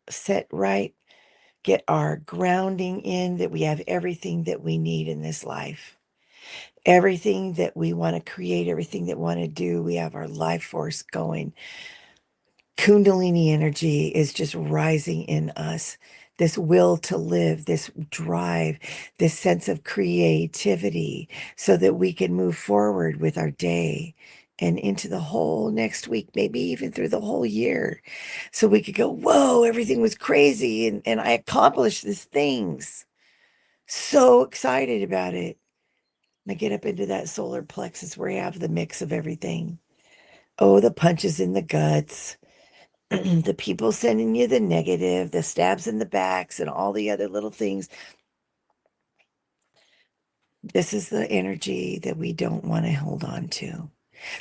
S1: set right, get our grounding in that we have everything that we need in this life. Everything that we want to create, everything that we want to do, we have our life force going. Kundalini energy is just rising in us. This will to live, this drive, this sense of creativity so that we can move forward with our day and into the whole next week, maybe even through the whole year. So we could go, whoa, everything was crazy and I accomplished these things. So excited about it. I get up into that solar plexus where you have the mix of everything. Oh, the punches in the guts, the people sending you the negative, the stabs in the backs, and all the other little things. This is the energy that we don't want to hold on to.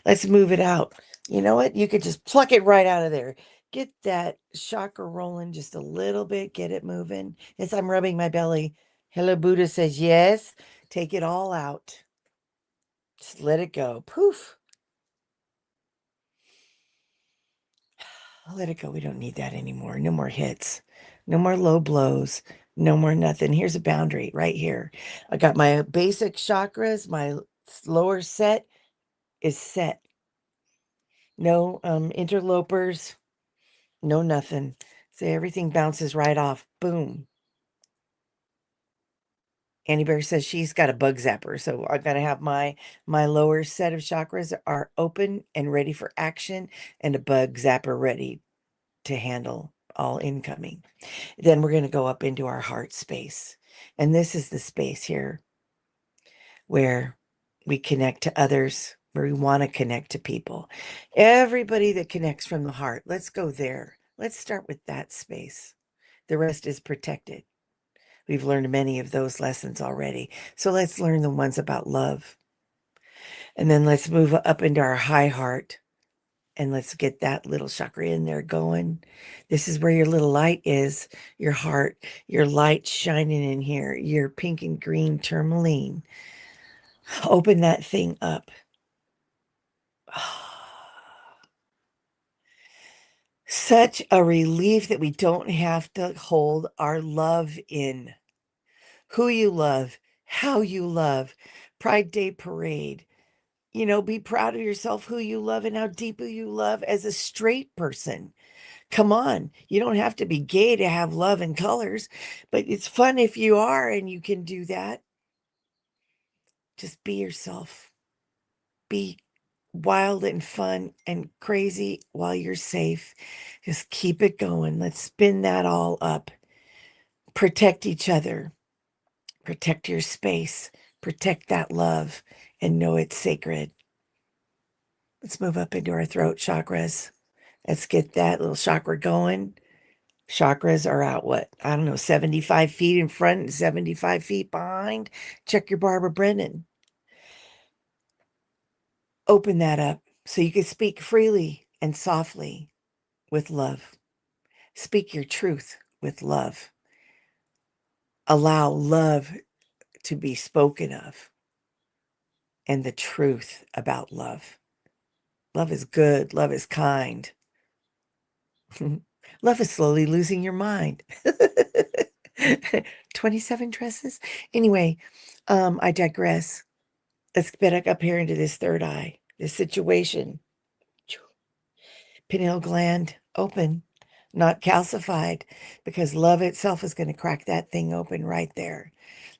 S1: Let's move it out. You know what? You could just pluck it right out of there. Get that chakra rolling just a little bit. Get it moving. As I'm rubbing my belly. Hello, Buddha says yes. Take it all out. Just let it go. Poof. Let it go. We don't need that anymore. No more hits. No more low blows. No more nothing. Here's a boundary right here. I got my basic chakras. My lower set is set. No interlopers. No nothing. So everything bounces right off. Boom. Annie Bear says she's got a bug zapper. So I gotta have my lower set of chakras are open and ready for action, and a bug zapper ready to handle all incoming. Then we're going to go up into our heart space. And this is the space here where we connect to others, where we want to connect to people. Everybody that connects from the heart, let's go there. Let's start with that space. The rest is protected. We've learned many of those lessons already. So let's learn the ones about love. And then let's move up into our high heart. And let's get that little chakra in there going. This is where your little light is, your heart, your light shining in here, your pink and green tourmaline. Open that thing up. Such a relief that we don't have to hold our love in. Who you love, how you love, Pride Day Parade. Be proud of yourself, who you love and how deeply you love as a straight person. Come on, you don't have to be gay to have love and colors, but it's fun if you are and you can do that. Just be yourself. Be wild and fun and crazy while you're safe. Just keep it going. Let's spin that all up. Protect each other. Protect your space. Protect that love and know it's sacred. Let's move up into our throat chakras. Let's get that little chakra going. Chakras are out, what? I don't know, 75 feet in front and 75 feet behind. Check your Barbara Brennan. Open that up so you can speak freely and softly with love. Speak your truth with love. Allow love to be spoken of and the truth about love. Love is good. Love is kind. Love is slowly losing your mind. 27 dresses. Anyway, I digress. Let's get back up here into this third eye, this situation. Pineal gland open, not calcified, because love itself is going to crack that thing open right there.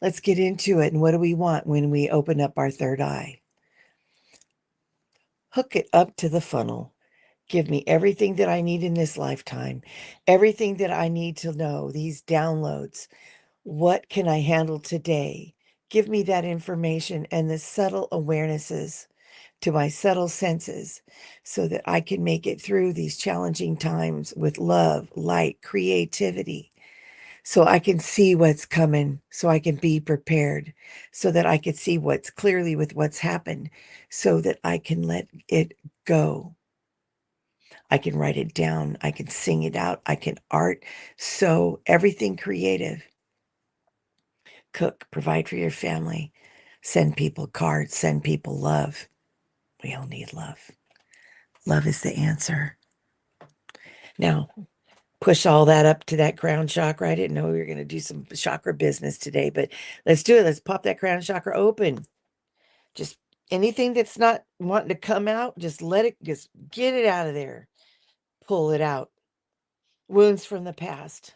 S1: Let's get into it. And what do we want when we open up our third eye? Hook it up to the funnel. Give me everything that I need in this lifetime, everything that I need to know, these downloads. What can I handle today? Give me that information and the subtle awarenesses to my subtle senses so that I can make it through these challenging times with love, light, creativity, so I can see what's coming, so I can be prepared, so that I can see what's clearly with what's happened, so that I can let it go. I can write it down. I can sing it out. I can art, sew, everything creative. Cook, provide for your family, send people cards, send people love. We all need love. Love is the answer. Now, push all that up to that crown chakra. I didn't know we were going to do some chakra business today, but let's do it. Let's pop that crown chakra open. Just anything that's not wanting to come out, just get it out of there. Pull it out. Wounds from the past,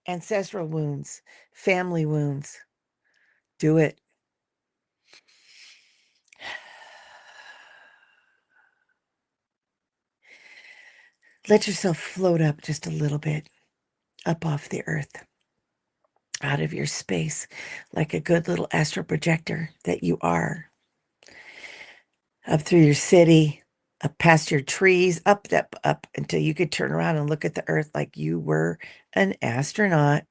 S1: ancestral wounds, family wounds. Do it. Let yourself float up just a little bit, up off the earth, out of your space, like a good little astral projector that you are. Up through your city, up past your trees, up until you could turn around and look at the earth like you were an astronaut.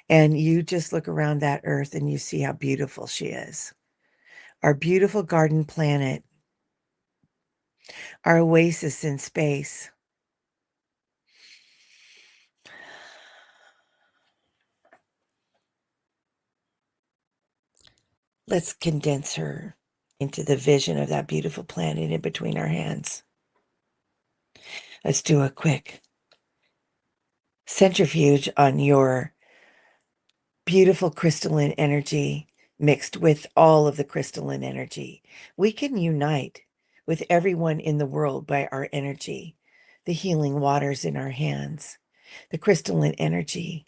S1: And you just look around that earth and you see how beautiful she is. Our beautiful garden planet, our oasis in space. Let's condense her into the vision of that beautiful planet in between our hands. Let's do a quick centrifuge on your beautiful crystalline energy mixed with all of the crystalline energy. We can unite with everyone in the world by our energy, the healing waters in our hands, the crystalline energy,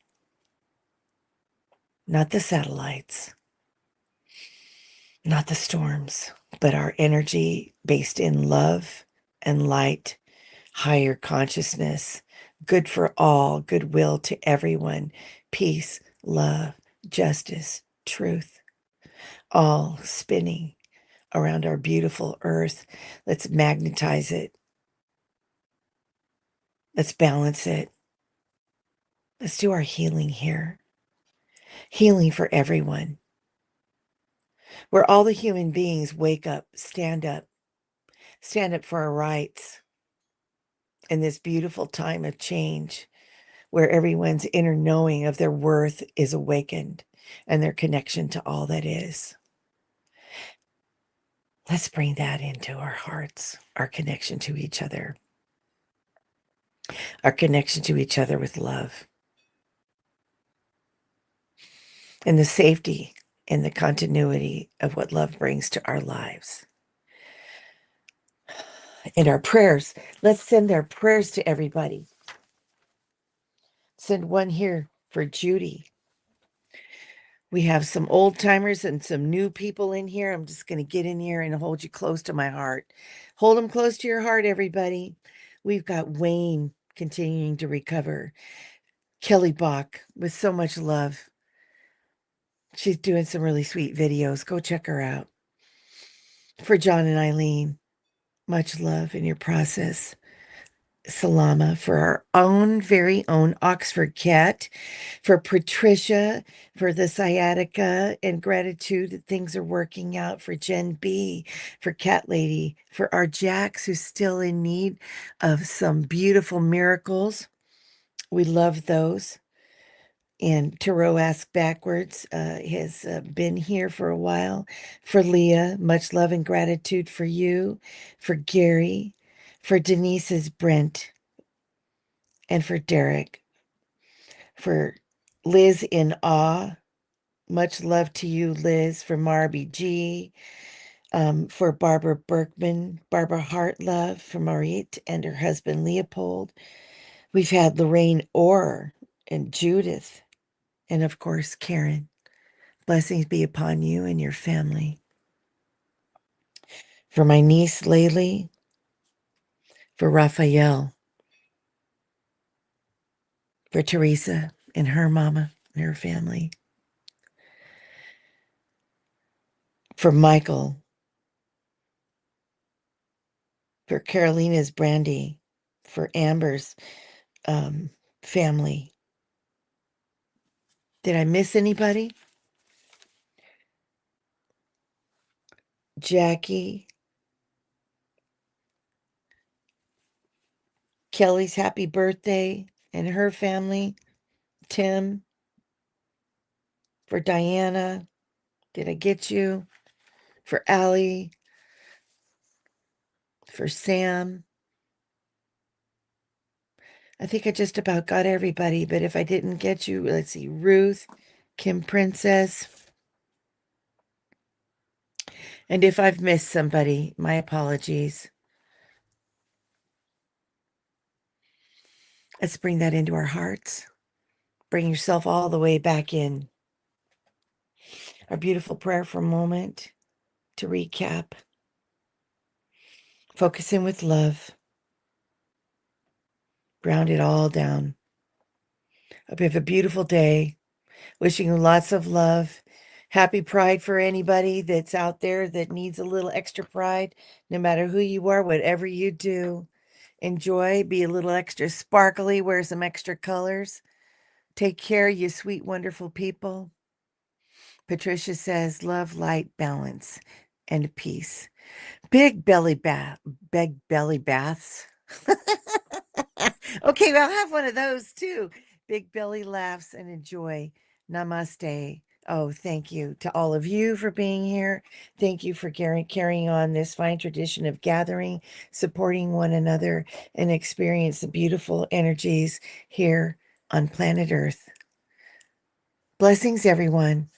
S1: not the satellites, not the storms, but our energy based in love and light, higher consciousness, good for all, goodwill to everyone, peace, love, justice, truth, all spinning around our beautiful earth. Let's magnetize it. Let's balance it. Let's do our healing here. Healing for everyone. Where all the human beings wake up, stand up for our rights in this beautiful time of change, where everyone's inner knowing of their worth is awakened and their connection to all that is. Let's bring that into our hearts, our connection to each other, our connection to each other with love, and the safety and the continuity of what love brings to our lives. And our prayers, let's send our prayers to everybody. Send one here for Judy. We have some old timers and some new people in here. I'm just going to get in here and hold you close to my heart. Hold them close to your heart, everybody. We've got Wayne continuing to recover. Kelly Bach with so much love. She's doing some really sweet videos. Go check her out. For John and Eileen, much love in your process. Salama for our own very own Oxford cat, for Patricia, for the sciatica and gratitude that things are working out, for Jen B, for Cat Lady, for our Jax who's still in need of some beautiful miracles. We love those. And Tarot Ask Backwards has been here for a while. For Leah, much love and gratitude for you. For Gary, for Denise's Brent, and for Derek. For Liz in Awe, much love to you, Liz. For Marby G, for Barbara Berkman, Barbara Hartlove, for Marit and her husband Leopold. We've had Lorraine Orr and Judith, and of course, Karen. Blessings be upon you and your family. For my niece, Laylee. For Raphael. For Teresa and her mama and her family. For Michael. For Carolina's Brandy. For Amber's family. Did I miss anybody? Jackie. Kelly's happy birthday and her family. Tim. For Diana. Did I get you? For Allie. For Sam. I think I just about got everybody, but if I didn't get you, let's see, Ruth, Kim Princess. And if I've missed somebody, my apologies. Let's bring that into our hearts. Bring yourself all the way back in. Our beautiful prayer for a moment to recap. Focus in with love. Ground it all down. Hope you have a beautiful day. Wishing you lots of love. Happy Pride for anybody that's out there that needs a little extra pride, no matter who you are, whatever you do. Enjoy, be a little extra sparkly, wear some extra colors. Take care, you sweet, wonderful people. Patricia says, love, light, balance, and peace. Big belly baths. Okay, well, I'll have one of those too. Big belly laughs and enjoy. Namaste. Oh, thank you to all of you for being here. Thank you for carrying on this fine tradition of gathering, supporting one another, and experience the beautiful energies here on planet Earth. Blessings, everyone.